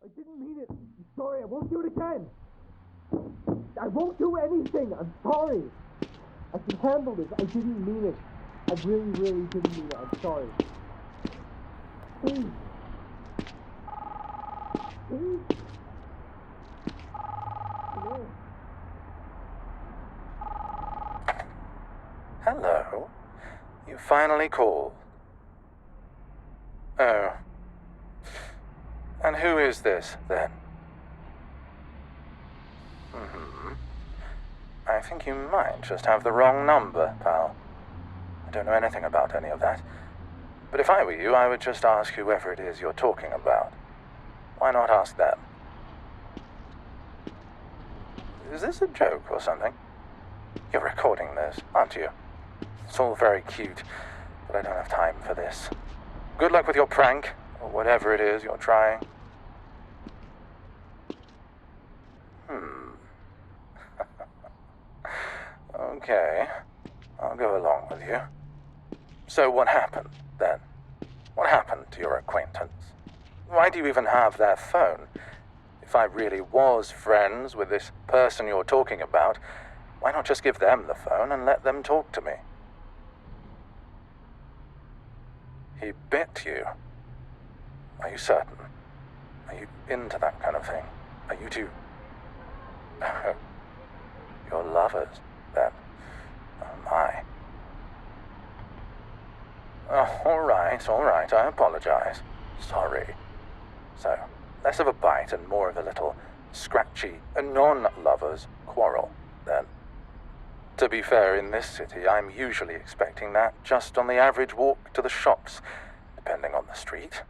I didn't mean it. I'm sorry, I won't do it again. I won't do anything. I'm sorry. I can handle this. I didn't mean it. I really, really didn't mean it. I'm sorry. Please. Please. Hello. Hello. You finally called. Oh. And who is this, then? I think you might just have the wrong number, pal. I don't know anything about any of that. But if I were you, I would just ask whoever it is you're talking about. Why not ask them? Is this a joke or something? You're recording this, aren't you? It's all very cute, but I don't have time for this. Good luck with your prank, or whatever it is you're trying. Okay, I'll go along with you. So what happened, then? What happened to your acquaintance? Why do you even have their phone? If I really was friends with this person you're talking about, why not just give them the phone and let them talk to me? He bit you? Are you certain? Are you into that kind of thing? Are you two... You're lovers, then? Oh, my. Oh, all right, I apologize. Sorry. So, less of a bite and more of a little scratchy, non-lovers quarrel, then. To be fair, in this city, I'm usually expecting that just on the average walk to the shops, depending on the street.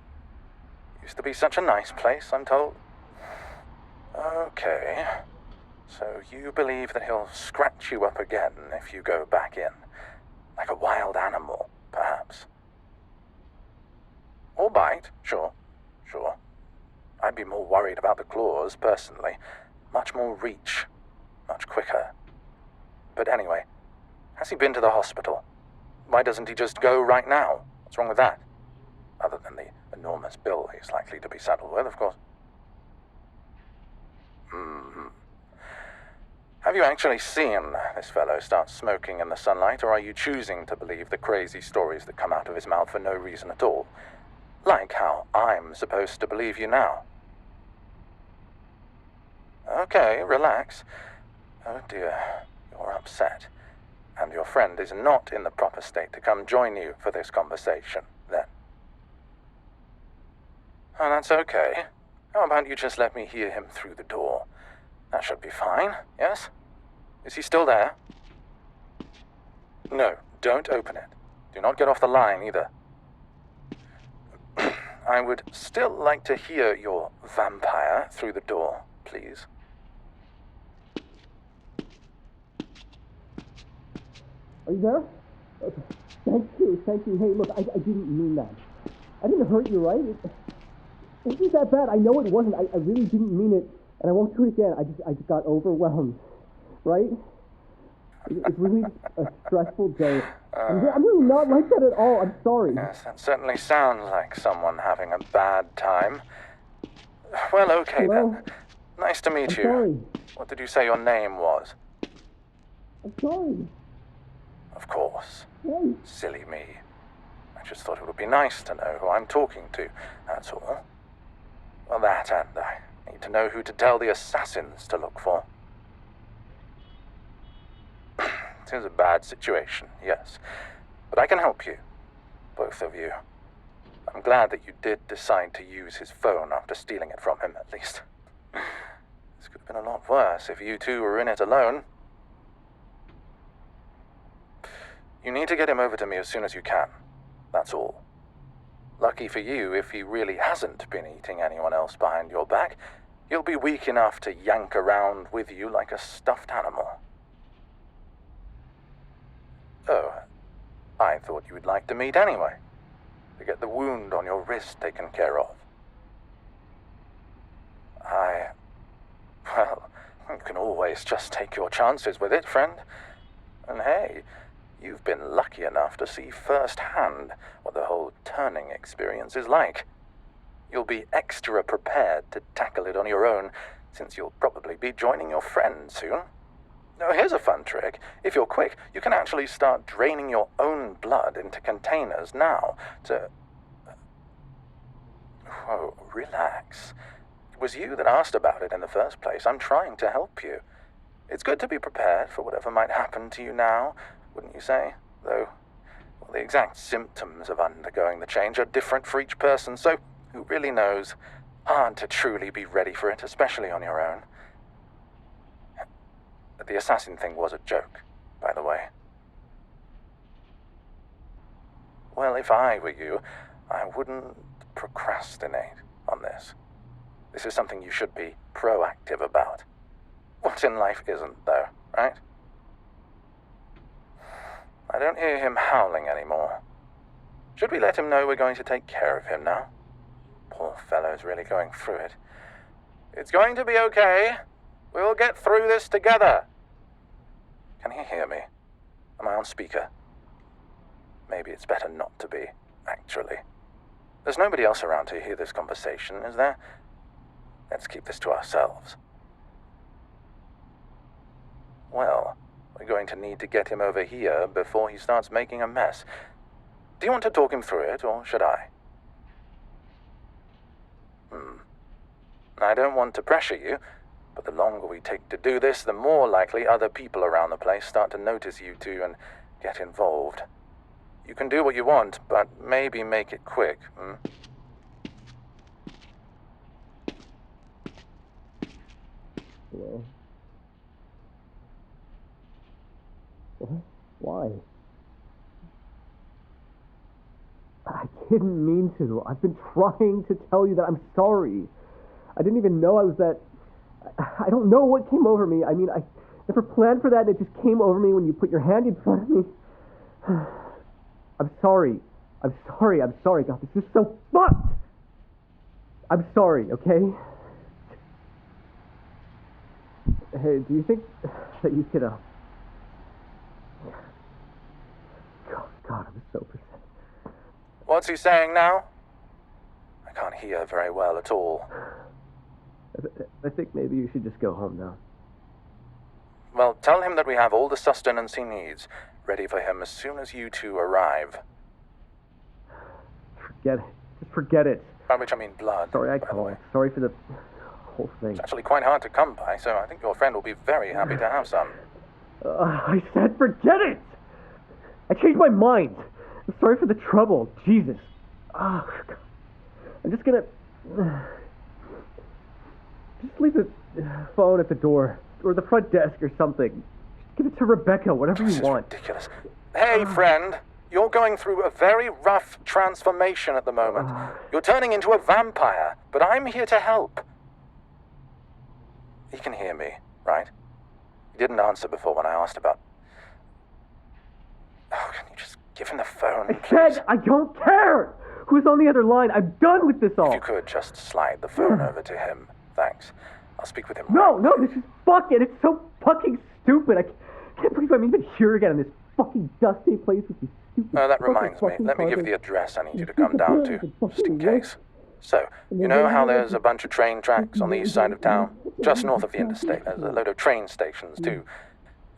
Used to be such a nice place, I'm told. Okay. So you believe that he'll scratch you up again if you go back in? Like a wild animal, perhaps? Or bite, sure. I'd be more worried about the claws, personally. Much more reach. Much quicker. But anyway, has he been to the hospital? Why doesn't he just go right now? What's wrong with that? Other than the enormous bill he's likely to be saddled with, of course. Have you actually seen this fellow start smoking in the sunlight, or are you choosing to believe the crazy stories that come out of his mouth for no reason at all? Like how I'm supposed to believe you now. Okay, relax. Oh dear, you're upset. And your friend is not in the proper state to come join you for this conversation, then. Oh, that's okay. How about you just let me hear him through the door? That should be fine, yes? Is he still there? No, don't open it. Do not get off the line, either. I would still like to hear your vampire through the door, please. Are you there? Okay. Thank you. Hey, look, I didn't mean that. I didn't hurt you, right? It wasn't that bad. I know it wasn't. I really didn't mean it, and I won't do it again. I just got overwhelmed, right? It's really a stressful day. I'm really not like that at all. I'm sorry. Yes, that certainly sounds like someone having a bad time. Well, okay then. Nice to meet you. Sorry. What did you say your name was? I'm sorry. Of course. Hey. Silly me. I just thought it would be nice to know who I'm talking to, that's all. Well, that, and I need to know who to tell the assassins to look for. It is a bad situation, yes. But I can help you. Both of you. I'm glad that you did decide to use his phone after stealing it from him, at least. This could have been a lot worse if you two were in it alone. You need to get him over to me as soon as you can. That's all. Lucky for you, if he really hasn't been eating anyone else behind your back, he'll be weak enough to yank around with you like a stuffed animal. Oh, I thought you would like to meet anyway, to get the wound on your wrist taken care of. Well, you can always just take your chances with it, friend. And hey, you've been lucky enough to see firsthand what the whole turning experience is like. you'll be extra prepared to tackle it on your own, since you'll probably be joining your friend soon. Now, here's a fun trick. If you're quick, you can actually start draining your own blood into containers now to... Whoa, relax. It was you that asked about it in the first place. I'm trying to help you. It's good to be prepared for whatever might happen to you now, wouldn't you say? Though, well, the exact symptoms of undergoing the change are different for each person, so who really knows? Hard to truly be ready for it, especially on your own. The assassin thing was a joke, by the way. Well, if I were you, I wouldn't procrastinate on this. This is something you should be proactive about. What in life isn't, though, right? I don't hear him howling anymore. Should we let him know we're going to take care of him now? Poor fellow's really going through it. It's going to be okay. We'll get through this together. Can he hear me? Am I on speaker? Maybe it's better not to be, actually. There's nobody else around to hear this conversation, is there? Let's keep this to ourselves. Well, we're going to need to get him over here before he starts making a mess. Do you want to talk him through it, or should I? I don't want to pressure you, but the longer we take to do this, the more likely other people around the place start to notice you two and get involved. You can do what you want, but maybe make it quick, Hello? What? Why? I didn't mean to. I've been trying to tell you that I'm sorry. I didn't even know I was that... I don't know what came over me. I mean, I never planned for that, and it just came over me when you put your hand in front of me. I'm sorry. I'm sorry. God, this is so fucked! I'm sorry, okay? Hey, do you think that you could, God, I'm so upset. What's he saying now? I can't hear very well at all. I think maybe you should just go home now. Well, tell him that we have all the sustenance he needs, ready for him as soon as you two arrive. Forget it. Just forget it. By which I mean blood. Sorry I called. Sorry for the whole thing. It's actually quite hard to come by, so I think your friend will be very happy to have some. I said forget it! I changed my mind. I'm sorry for the trouble. Jesus. Oh, God. I'm just gonna... Just leave the phone at the door, or the front desk or something. Just give it to Rebecca, whatever you want. This is ridiculous. Hey, friend. You're going through a very rough transformation at the moment. You're turning into a vampire, but I'm here to help. He can hear me, right? He didn't answer before when I asked about... Oh, can you just give him the phone, please? I said I don't care! Who's on the other line? I'm done with this all. If you could, just slide the phone over to him. Thanks. I'll speak with him. No, this is fucking... It's so fucking stupid. I can't believe I'm even here again in this fucking dusty place with these stupid... Oh, that reminds me. Let me give you the address I need you to come down to, just in case. So, you know how there's a bunch of train tracks on the east side of town? Just north of the interstate. There's a load of train stations, too.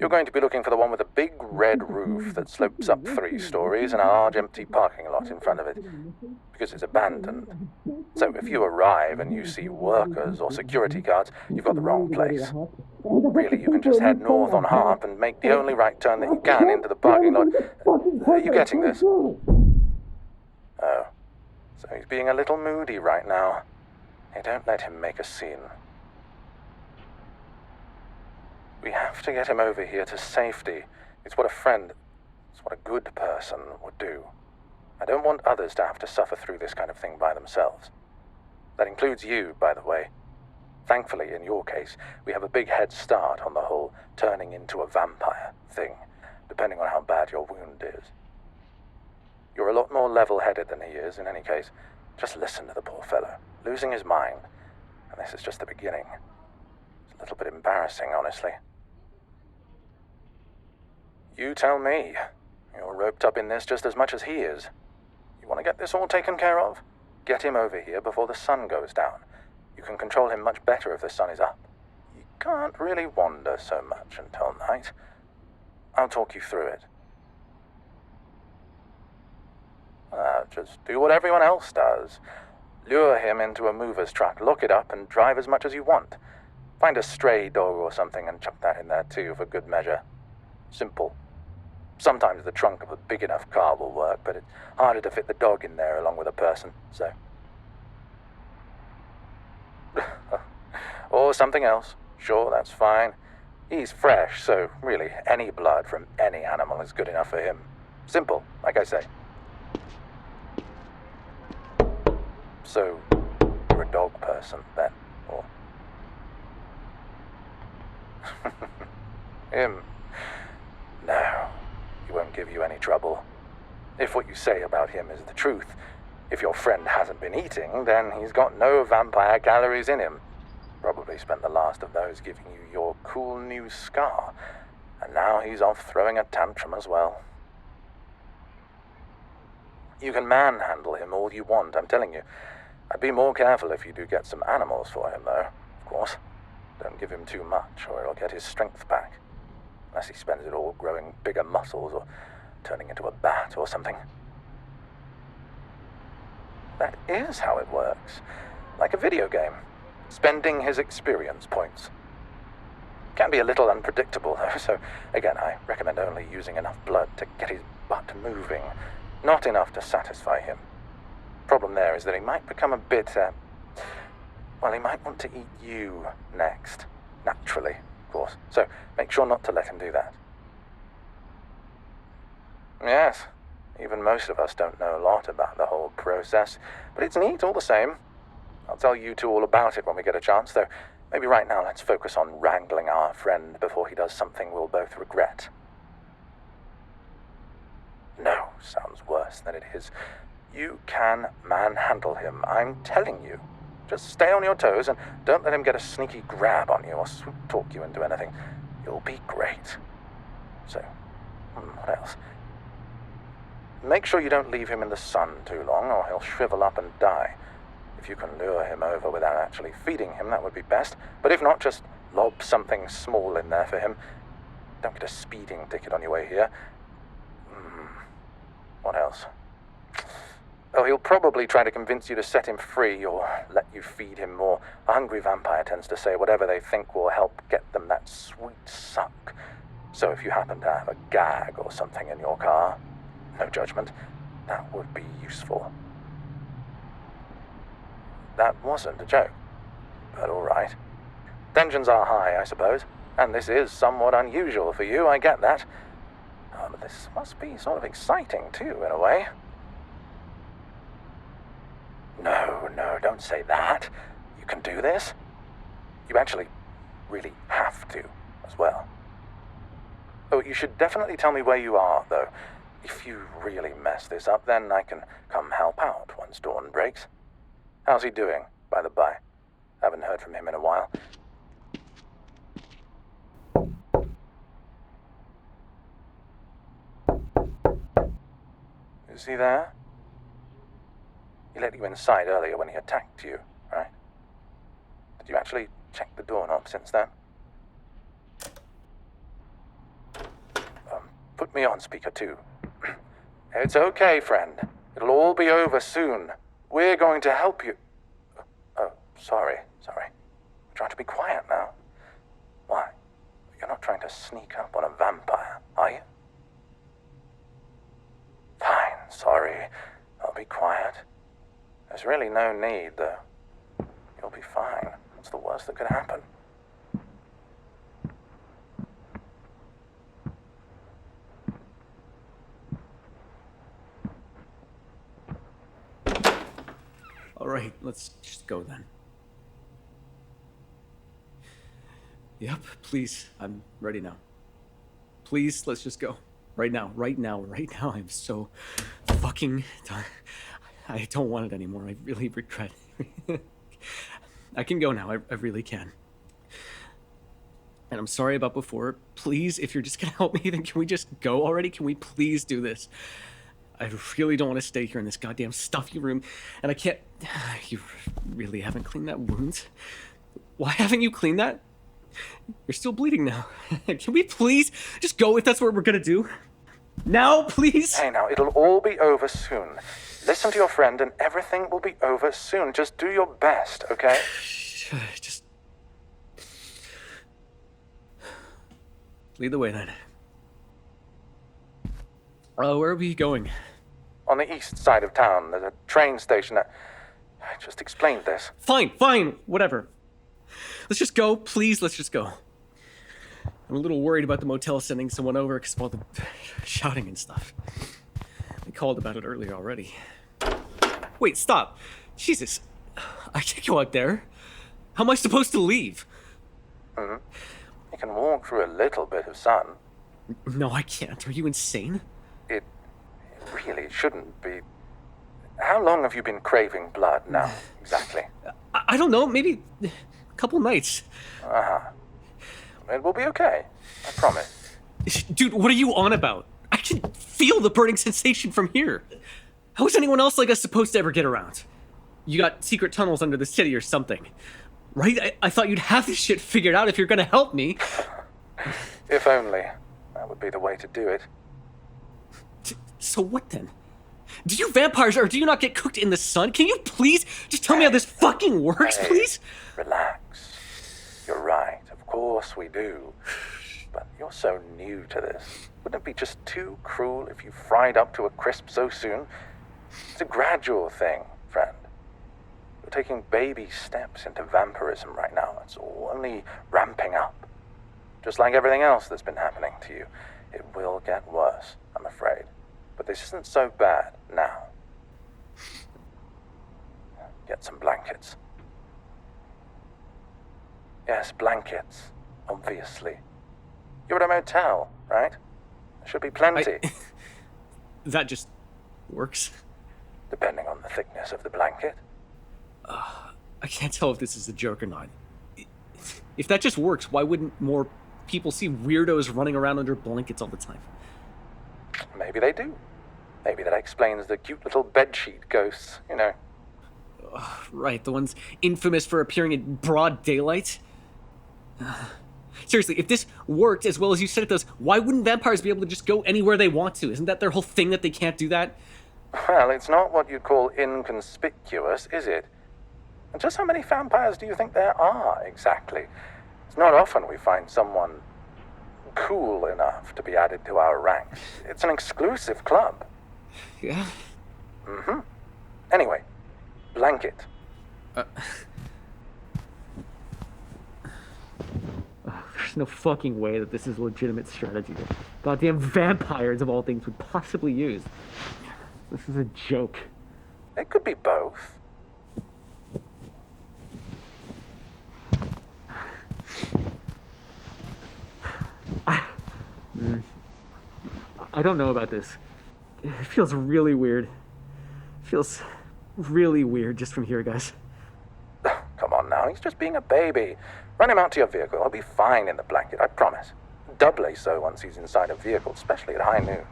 You're going to be looking for the one with a big red roof that slopes up 3 stories and a large empty parking lot in front of it, because it's abandoned. So if you arrive and you see workers or security guards, you've got the wrong place. Really, you can just head north on Harp and make the only right turn that you can into the parking lot. Are you getting this? Oh. So he's being a little moody right now. Hey, don't let him make a scene. We have to get him over here to safety. It's what a good person would do. I don't want others to have to suffer through this kind of thing by themselves. That includes you, by the way. Thankfully, in your case, we have a big head start on the whole turning into a vampire thing, depending on how bad your wound is. You're a lot more level-headed than he is, in any case. Just listen to the poor fellow, losing his mind. And this is just the beginning. It's a little bit embarrassing, honestly. You tell me. You're roped up in this just as much as he is. You want to get this all taken care of? Get him over here before the sun goes down. You can control him much better if the sun is up. You can't really wander so much until night. I'll talk you through it. Just do what everyone else does. Lure him into a mover's truck, lock it up, and drive as much as you want. Find a stray dog or something and chuck that in there too, for good measure. Simple. Sometimes the trunk of a big enough car will work, but it's harder to fit the dog in there along with a person, so... Or something else. Sure, that's fine. He's fresh, so really any blood from any animal is good enough for him. Simple, like I say. So, you're a dog person, then, or... Him? No, he won't give you any trouble. If what you say about him is the truth, if your friend hasn't been eating, then he's got no vampire calories in him. Probably spent the last of those giving you your cool new scar, and now he's off throwing a tantrum as well. You can manhandle him all you want, I'm telling you. I'd be more careful if you do get some animals for him, though, of course. Don't give him too much, or he'll get his strength back. Unless he spends it all growing bigger muscles, or turning into a bat or something. That is how it works. Like a video game. Spending his experience points. Can be a little unpredictable, though, so again, I recommend only using enough blood to get his butt moving. Not enough to satisfy him. Problem there is that he might become a bit, he might want to eat you next. Naturally, of course. So make sure not to let him do that. Yes, even most of us don't know a lot about the whole process, but it's neat all the same. I'll tell you two all about it when we get a chance, though maybe right now let's focus on wrangling our friend before he does something we'll both regret. No, sounds worse than it is. You can manhandle him, I'm telling you. Just stay on your toes and don't let him get a sneaky grab on you or sweet talk you into anything. You'll be great. So, what else? Make sure you don't leave him in the sun too long or he'll shrivel up and die. If you can lure him over without actually feeding him, that would be best. But if not, just lob something small in there for him. Don't get a speeding ticket on your way here. What else? Oh, he'll probably try to convince you to set him free or let you feed him more. A hungry vampire tends to say whatever they think will help get them that sweet suck. So if you happen to have a gag or something in your car, no judgment, that would be useful. That wasn't a joke, but all right. Tensions are high, I suppose, and this is somewhat unusual for you, I get that. But this must be sort of exciting, too, in a way. No, don't say that. You can do this. You actually really have to, as well. Oh, you should definitely tell me where you are, though. If you really mess this up, then I can come help out once dawn breaks. How's he doing, by the by? Haven't heard from him in a while. Is he there? He let you inside earlier when he attacked you, right? Did you actually check the doorknob since then? Put me on speaker 2. It's okay, friend. It'll all be over soon. We're going to help you. Oh, sorry. I'm trying to be quiet now. Why? You're not trying to sneak up on a vampire, are you? Fine, sorry. I'll be quiet. There's really no need, though. You'll be fine. What's the worst that could happen? All right, let's just go then. Yep, please, I'm ready now. Please, let's just go. Right now, I'm so fucking done. I don't want it anymore, I really regret it. I can go now, I really can. And I'm sorry about before. Please, if you're just gonna help me, then can we just go already? Can we please do this? I really don't want to stay here in this goddamn stuffy room, and I can't... You really haven't cleaned that wound? Why haven't you cleaned that? You're still bleeding now. Can we please just go if that's what we're gonna do? Now, please? Hey, now, it'll all be over soon. Listen to your friend and everything will be over soon. Just do your best, okay? Just... lead the way, then. Where are we going? On the east side of town, there's a train station. I just explained this. Fine, whatever. Let's just go, please, let's just go. I'm a little worried about the motel sending someone over because of all the shouting and stuff. They called about it earlier already. Wait, stop. Jesus. I can't go out there. How am I supposed to leave? You can walk through a little bit of sun. No, I can't. Are you insane? It really shouldn't be. How long have you been craving blood now, exactly? I don't know, maybe a couple nights. It will be okay, I promise. Dude, what are you on about? I can feel the burning sensation from here. How is anyone else like us supposed to ever get around? You got secret tunnels under the city or something, right? I thought you'd have this shit figured out if you're gonna help me. If only. That would be the way to do it. So what then? Do you vampires or do you not get cooked in the sun? Can you please just tell me how this fucking works, please? Relax. You're right, of course we do. But you're so new to this. Wouldn't it be just too cruel if you fried up to a crisp so soon? It's a gradual thing, friend. You're taking baby steps into vampirism right now. It's all only ramping up. Just like everything else that's been happening to you. It will get worse, I'm afraid. But this isn't so bad now. Get some blankets. Yes, blankets, obviously. You're at a motel, right? There should be plenty. That just works. Depending on the thickness of the blanket. I can't tell if this is a joke or not. If that just works, why wouldn't more people see weirdos running around under blankets all the time? Maybe they do. Maybe that explains the cute little bedsheet ghosts, you know. Right, the ones infamous for appearing in broad daylight. Seriously, if this worked as well as you said it does, why wouldn't vampires be able to just go anywhere they want to? Isn't that their whole thing that they can't do that? Well, it's not what you'd call inconspicuous, is it? And just how many vampires do you think there are, exactly? It's not often we find someone cool enough to be added to our ranks. It's an exclusive club. Yeah? Mm-hmm. Anyway, blanket. There's no fucking way that this is a legitimate strategy that goddamn vampires of all things would possibly use. This is a joke. It could be both. I don't know about this. It feels really weird. It feels really weird just from here, guys. Come on now, he's just being a baby. Run him out to your vehicle. He'll be fine in the blanket, I promise. Doubly so once he's inside a vehicle, especially at high noon.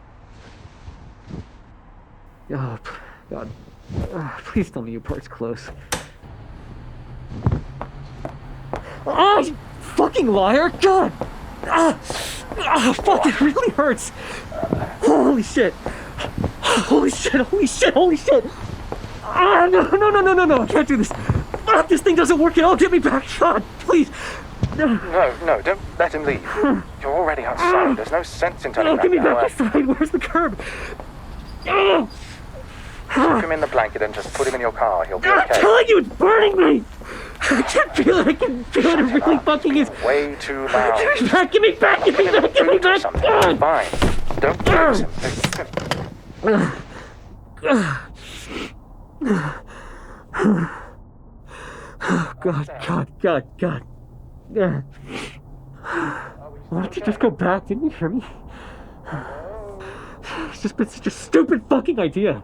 Oh, God. Please tell me your part's close. Oh, you fucking liar! God! Fuck, it really hurts! Holy shit! Holy shit, holy shit, holy shit! No, I can't do this! This thing doesn't work at all, get me back! God, please! No, don't let him leave. You're already outside, there's no sense in turning back. Get me back inside, where's the curb? Soak him in the blanket and just put him in your car, he'll be okay. I'm telling you, it's burning me! I can't feel it, I can feel it, it really fucking is. Way too loud. Give me back, give me back, give me back! Something. Fine. Don't lose him. God. Why don't you just go back? Didn't you hear me? It's just been such a stupid fucking idea.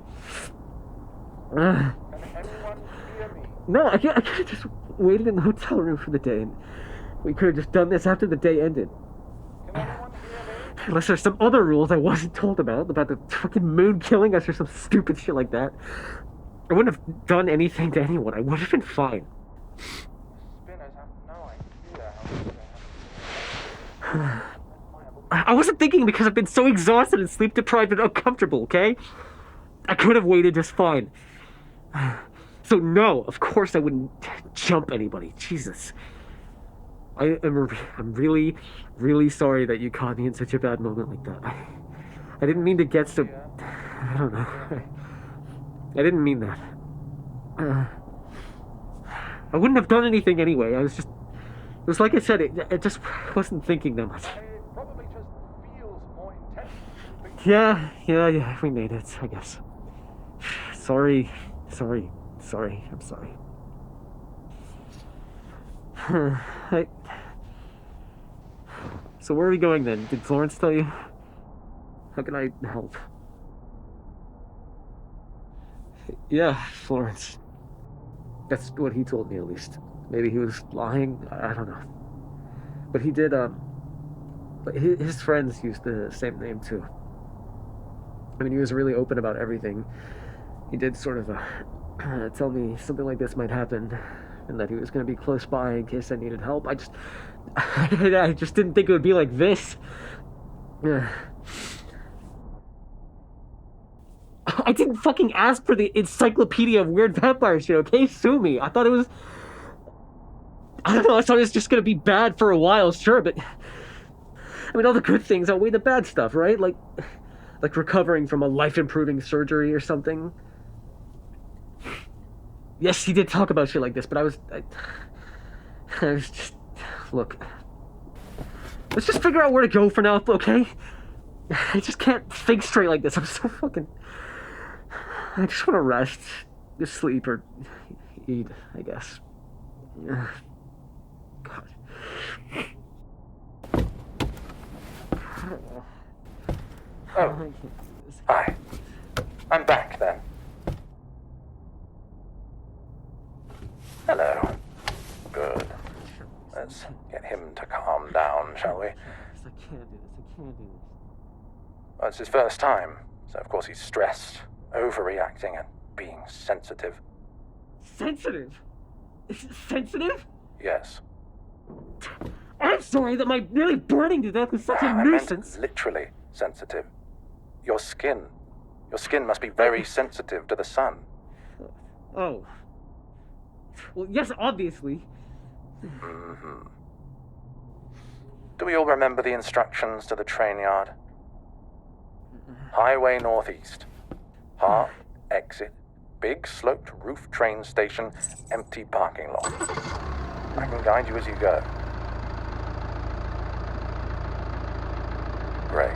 No, I could have just waited in the hotel room for the day, and we could have just done this after the day ended. Unless there's some other rules I wasn't told about the fucking moon killing us or some stupid shit like that. I wouldn't have done anything to anyone. I would have been fine. Spinners have no idea how I wasn't thinking because I've been so exhausted and sleep deprived and uncomfortable, okay? I could have waited just fine. So no, of course I wouldn't jump anybody. Jesus. I'm really, really sorry that you caught me in such a bad moment like that. I didn't mean to get so... I don't know. I didn't mean that. I wouldn't have done anything anyway. I was just... It was like I said, I just wasn't thinking that much. It probably just feels more intense. Yeah, we made it, I guess. Sorry, I'm sorry. So where are we going then? Did Florence tell you? How can I help? Yeah, Florence. That's what he told me, at least. Maybe he was lying, I don't know. But he did, but his friends used the same name too. I mean, he was really open about everything. He did sort of tell me something like this might happen, and that he was going to be close by in case I needed help. I just didn't think it would be like this. I didn't fucking ask for the encyclopedia of weird vampire shit, okay? Sue me. I thought it was... I don't know, I thought it was just gonna be bad for a while, sure, but... I mean, all the good things outweigh the bad stuff, right? Like recovering from a life-improving surgery or something. Yes, he did talk about shit like this, but I was just... Look. Let's just figure out where to go for now, okay? I just can't think straight like this. I'm so fucking... I just want to rest. Just sleep or eat, I guess. God. Oh. Hi. I'm back then. Hello. Good. Let's get him to calm down, shall we? I can't do this. Well, it's his first time, so of course he's stressed, overreacting, and being sensitive. Sensitive? Is it sensitive? Yes. I'm sorry that my nearly burning to death was such a I nuisance. meant literally sensitive. Your skin must be very sensitive to the sun. Oh. Well, yes, obviously. Mm-hmm. Do we all remember the instructions to the train yard? Highway northeast. Park, exit, big sloped roof train station, empty parking lot. I can guide you as you go. Great.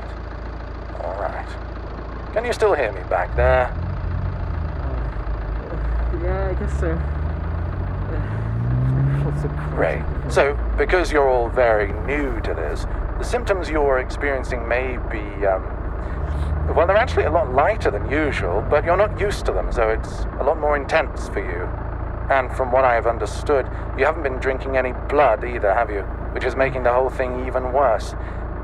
All right. Can you still hear me back there? Yeah, I guess so. Great. So, because you're all very new to this, the symptoms you're experiencing may be, well, they're actually a lot lighter than usual, but you're not used to them, so it's a lot more intense for you. And from what I have understood, you haven't been drinking any blood either, have you? Which is making the whole thing even worse.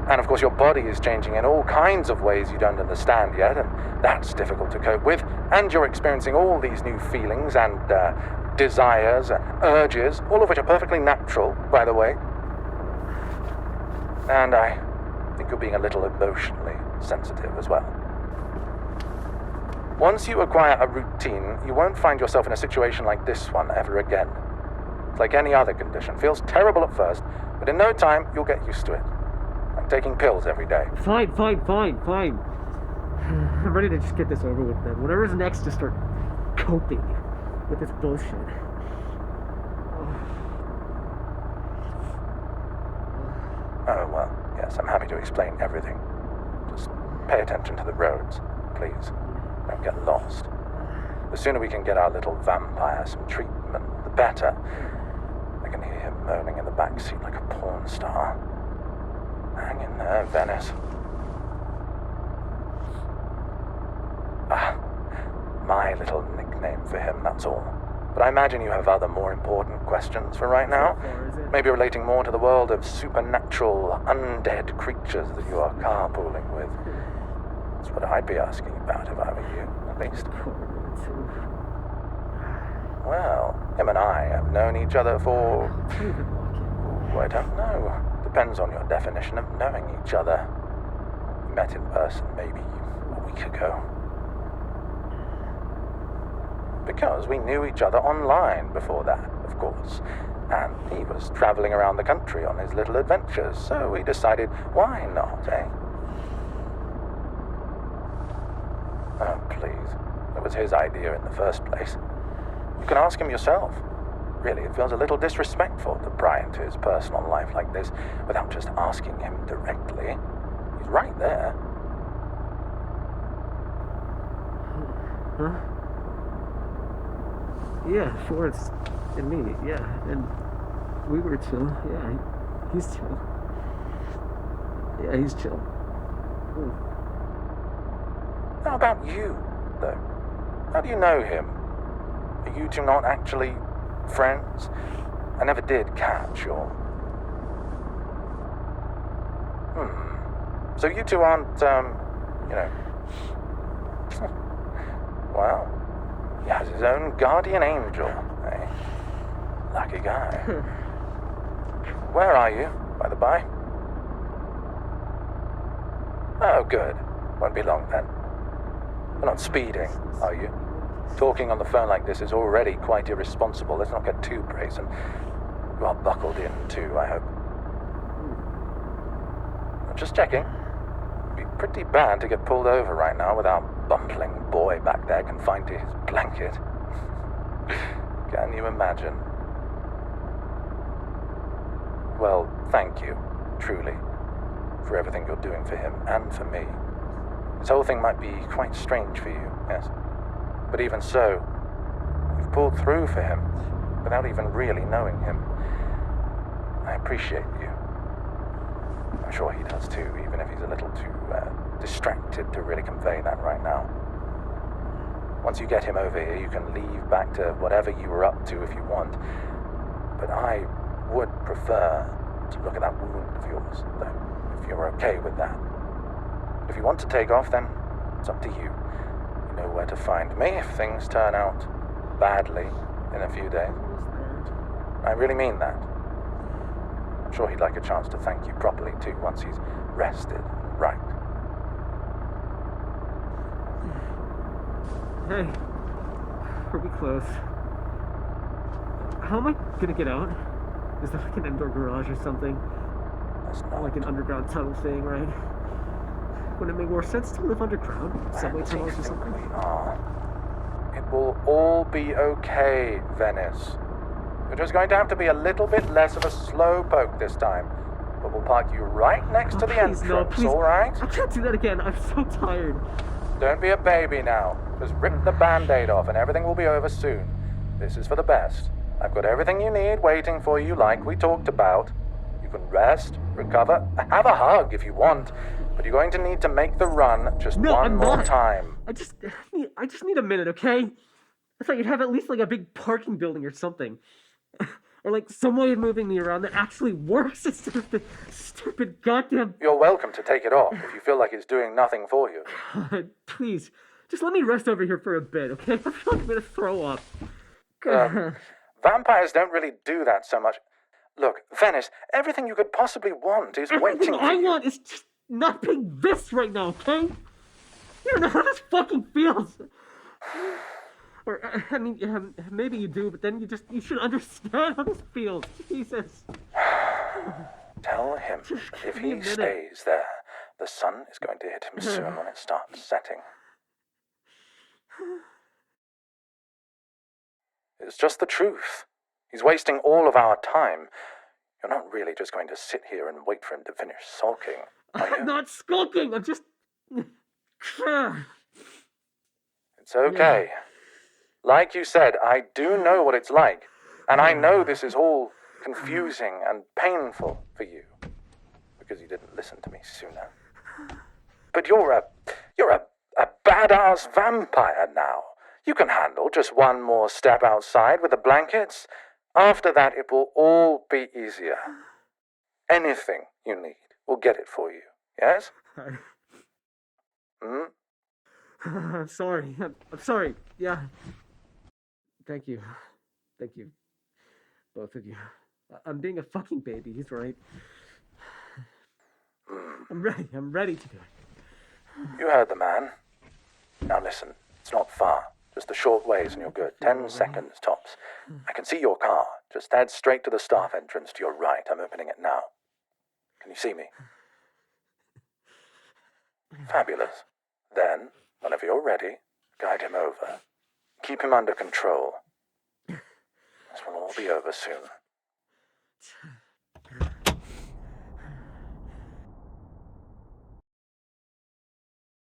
And of course your body is changing in all kinds of ways you don't understand yet, and that's difficult to cope with. And you're experiencing all these new feelings and desires, urges, all of which are perfectly natural, by the way. And I think you're being a little emotionally sensitive as well. Once you acquire a routine, you won't find yourself in a situation like this one ever again. It's like any other condition. Feels terrible at first, but in no time, you'll get used to it. Like taking pills every day. Fine. I'm ready to just get this over with then. Whatever's next, just start coping with this bullshit. Oh, well, yes, I'm happy to explain everything. Just pay attention to the roads, please. Don't get lost. The sooner we can get our little vampire some treatment, the better. I can hear him moaning in the back seat like a porn star. Hang in there, Venice. My little nickname for him, that's all. But I imagine you have other more important questions for right now. Or is it? Maybe relating more to the world of supernatural, undead creatures that you are carpooling with. That's what I'd be asking about if I were you, at least. Well, him and I have known each other for... I don't know. Depends on your definition of knowing each other. We met in person maybe a week ago. Because we knew each other online before that, of course. And he was traveling around the country on his little adventures, so we decided, why not, eh? Oh, please. It was his idea in the first place. You can ask him yourself. Really, it feels a little disrespectful to pry into his personal life like this without just asking him directly. He's right there. Huh? Yeah, Forrest and me, yeah, and we were chill. Yeah, he's chill. Yeah, he's chill. How about you, though? How do you know him? Are you two not actually friends? I never did catch your... So you two aren't, you know... Well, he has his own guardian angel, eh? Lucky guy. Where are you, by the by? Oh, good. Won't be long then. You're not speeding, are you? Talking on the phone like this is already quite irresponsible. Let's not get too brazen. You are buckled in, too, I hope. I'm just checking. It'd be pretty bad to get pulled over right now with our bumbling boy back there confined to his blanket. Can you imagine? Well, thank you, truly, for everything you're doing for him and for me. This whole thing might be quite strange for you, yes. But even so, you've pulled through for him without even really knowing him. I appreciate you. I'm sure he does too, even if he's a little too distracted to really convey that right now. Once you get him over here, you can leave back to whatever you were up to if you want. But I would prefer to look at that wound of yours, though, if you're okay with that. If you want to take off, then it's up to you. You know where to find me if things turn out badly in a few days. I really mean that. I'm sure he'd like a chance to thank you properly, too, once he's rested and right. Hey, are we close? How am I gonna get out? Is there like an indoor garage or something? That's not Like an underground tunnel thing, right? Would it make more sense to live underground? Subway tunnels or something? It will all be okay, Venice. You're just going to have to be a little bit less of a slow poke this time. But we'll park you right next to the entrance, alright? I can't do that again. I'm so tired. Don't be a baby now. Just rip the band-aid off and everything will be over soon. This is for the best. I've got everything you need waiting for you like we talked about. You can rest, recover, have a hug if you want. But you're going to need to make the run just one more time. I just need a minute, okay? I thought you'd have at least like a big parking building or something. Or like some way of moving me around that actually works instead of the stupid goddamn... You're welcome to take it off if you feel like it's doing nothing for you. God, please, just let me rest over here for a bit, okay? I feel like I'm gonna throw up. Vampires don't really do that so much. Look, Venice, everything you could possibly want is waiting for you. Everything I want is just not being this right now, okay? You don't know how this fucking feels. Or, I mean, maybe you do, but then you should understand how this feels. Jesus. Tell him that if he stays there, the sun is going to hit him soon when it starts setting. It's just the truth. He's wasting all of our time. You're not really just going to sit here and wait for him to finish sulking, are you? I'm not skulking, I'm just... It's okay. Yeah. Like you said, I do know what it's like. And I know this is all confusing and painful for you. Because you didn't listen to me sooner. But you're a badass vampire now. You can handle just one more step outside with the blankets. After that, it will all be easier. Anything you need, we'll get it for you. Yes? Hmm? I'm sorry. I'm sorry. Yeah. Thank you. Thank you. Both of you. I'm being a fucking baby. He's right. I'm ready. I'm ready to do it. You heard the man. Now listen, it's not far. Just a short ways and you're good. 10 seconds tops. I can see your car. Just head straight to the staff entrance to your right. I'm opening it now. Can you see me? Fabulous. Then, whenever you're ready, guide him over. Keep him under control. This will all be over soon.